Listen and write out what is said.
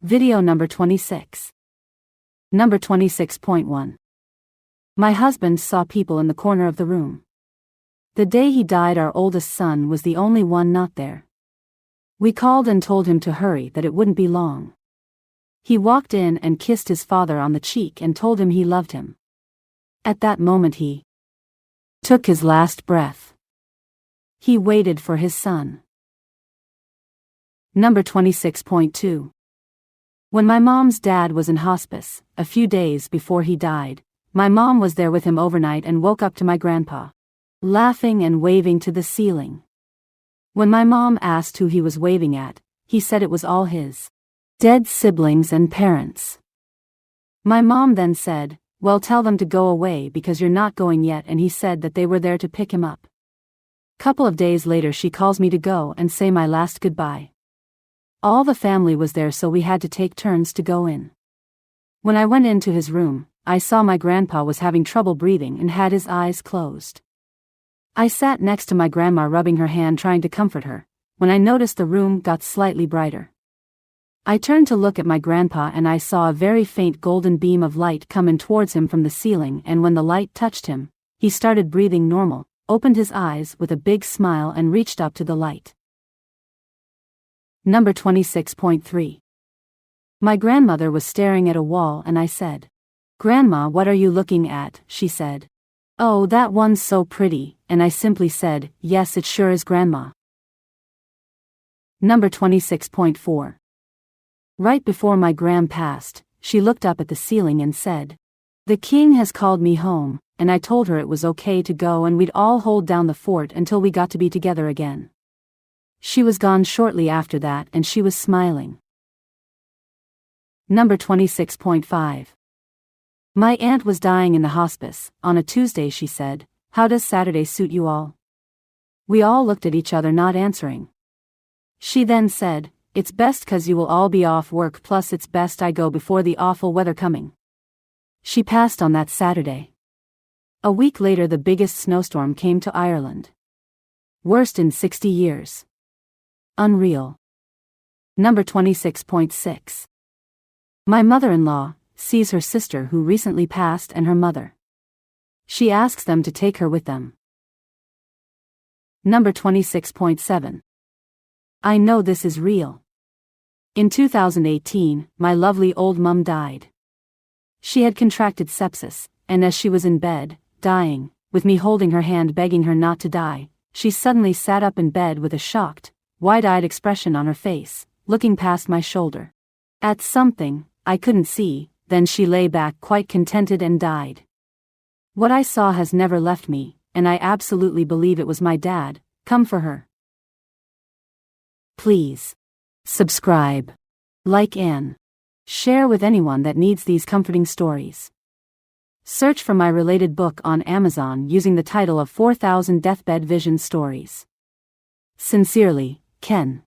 Video number 26. Number 26.1. My husband saw people in the corner of the room. The day he died, our oldest son was the only one not there. We called and told him to hurry, that it wouldn't be long. He walked in and kissed his father on the cheek and told him he loved him. At that moment he took his last breath. He waited for his son. Number 26.2. When my mom's dad was in hospice, a few days before he died, my mom was there with him overnight and woke up to my grandpa laughing and waving to the ceiling. When my mom asked who he was waving at, he said it was all his dead siblings and parents. My mom then said, "Well, tell them to go away because you're not going yet," and he said that they were there to pick him up. Couple of days later she calls me to go and say my last goodbye. All the family was there, so we had to take turns to go in. When I went into his room, I saw my grandpa was having trouble breathing and had his eyes closed. I sat next to my grandma rubbing her hand trying to comfort her, when I noticed the room got slightly brighter. I turned to look at my grandpa and I saw a very faint golden beam of light come in towards him from the ceiling, and when the light touched him, he started breathing normal, opened his eyes with a big smile and reached up to the light. Number 26.3. My grandmother was staring at a wall and I said, "Grandma, what are you looking at?" She said, "Oh, that one's so pretty," and I simply said, "Yes, it sure is, Grandma." Number 26.4. Right before my gram passed, she looked up at the ceiling and said, "The king has called me home," and I told her it was okay to go and we'd all hold down the fort until we got to be together again. She was gone shortly after that and she was smiling. Number 26.5. My aunt was dying in the hospice. On a Tuesday she said, "How does Saturday suit you all?" We all looked at each other, not answering. She then said, "It's best 'cause you will all be off work, plus it's best I go before the awful weather coming." She passed on that Saturday. A week later the biggest snowstorm came to Ireland. Worst in 60 years. Unreal. Number 26.6. My mother-in-law sees her sister who recently passed and her mother. She asks them to take her with them. Number 26.7. I know this is real. In 2018, my lovely old mum died. She had contracted sepsis, and as she was in bed, dying, with me holding her hand begging her not to die, she suddenly sat up in bed with a shocked, wide-eyed expression on her face, looking past my shoulder at something I couldn't see. Then she lay back quite contented and died. What I saw has never left me, and I absolutely believe it was my dad. Come for her. Please subscribe, like, and share with anyone that needs these comforting stories. Search for my related book on Amazon using the title of 4,000 Deathbed Vision Stories. Sincerely, Ken.